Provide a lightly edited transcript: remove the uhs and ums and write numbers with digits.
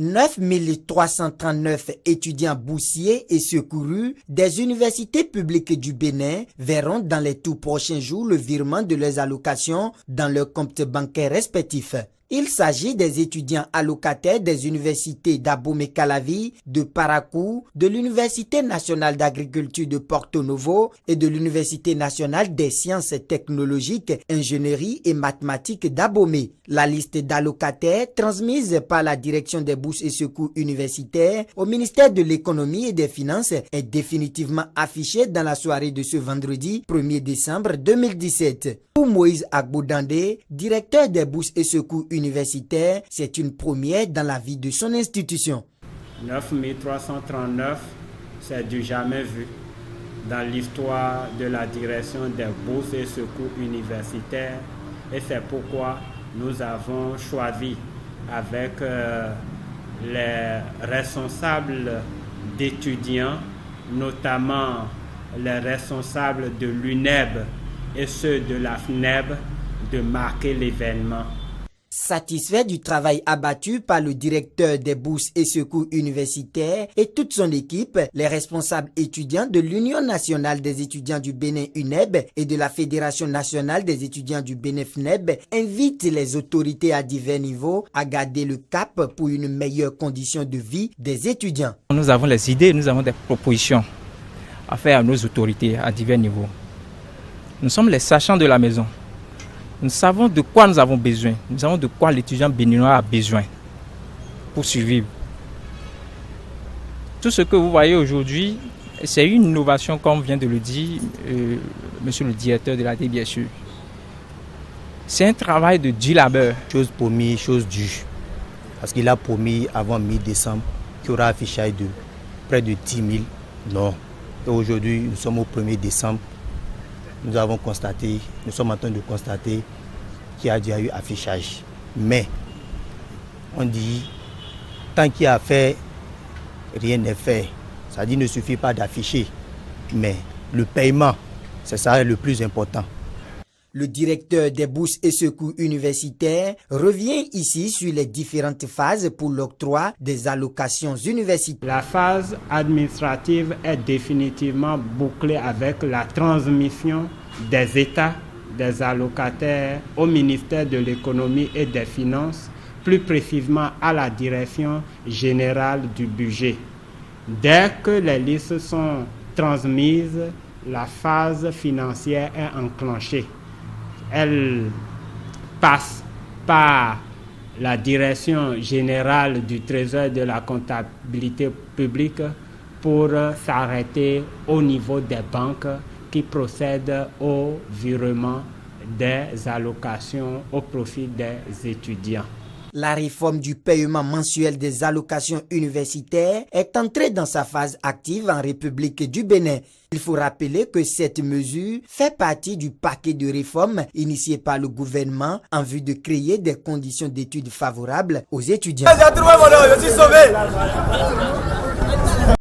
9 339 étudiants boursiers et secourus des universités publiques du Bénin verront dans les tout prochains jours le virement de leurs allocations dans leurs comptes bancaires respectifs. Il s'agit des étudiants allocataires des universités d'Abomey-Calavi, de Parakou, de l'Université nationale d'agriculture de Porto Novo et de l'Université nationale des sciences technologiques, ingénierie et mathématiques d'Abomey. La liste d'allocataires transmise par la direction des bourses et secours universitaires au ministère de l'économie et des finances est définitivement affichée dans la soirée de ce vendredi 1er décembre 2017. Pour Moïse Agboudandé, directeur des bourses et secours universitaires, c'est une première dans la vie de son institution. 9 339, c'est du jamais vu dans l'histoire de la direction des bourses et secours universitaires. Et c'est pourquoi nous avons choisi avec les responsables d'étudiants, notamment les responsables de l'UNEB et ceux de la FNEB, de marquer l'événement. Satisfait du travail abattu par le directeur des bourses et secours universitaires et toute son équipe, les responsables étudiants de l'Union nationale des étudiants du Bénin UNEB et de la Fédération nationale des étudiants du Bénin FNEB invitent les autorités à divers niveaux à garder le cap pour une meilleure condition de vie des étudiants. Nous avons les idées, nous avons des propositions à faire à nos autorités à divers niveaux. Nous sommes les sachants de la maison. Nous savons de quoi nous avons besoin. Nous savons de quoi l'étudiant béninois a besoin pour survivre. Tout ce que vous voyez aujourd'hui, c'est une innovation, comme vient de le dire monsieur le directeur de la DBSU. C'est un travail de dur labeur. Chose promise, chose due. Parce qu'il a promis avant mi-décembre qu'il y aura un affichage de près de 10 000 noms. Et aujourd'hui, nous sommes au 1er décembre. Nous sommes en train de constater qu'il y a déjà eu affichage. Mais, on dit, tant qu'il y a fait, rien n'est fait. Ça dit, il ne suffit pas d'afficher. Mais le paiement, c'est ça le plus important. Le directeur des bourses et secours universitaires revient ici sur les différentes phases pour l'octroi des allocations universitaires. La phase administrative est définitivement bouclée avec la transmission des États, des allocataires au ministère de l'économie et des finances, plus précisément à la direction générale du budget. Dès que les listes sont transmises, la phase financière est enclenchée. Elle passe par la direction générale du Trésor et de la comptabilité publique pour s'arrêter au niveau des banques qui procèdent au virement des allocations au profit des étudiants. La réforme du paiement mensuel des allocations universitaires est entrée dans sa phase active en République du Bénin. Il faut rappeler que cette mesure fait partie du paquet de réformes initié par le gouvernement en vue de créer des conditions d'études favorables aux étudiants.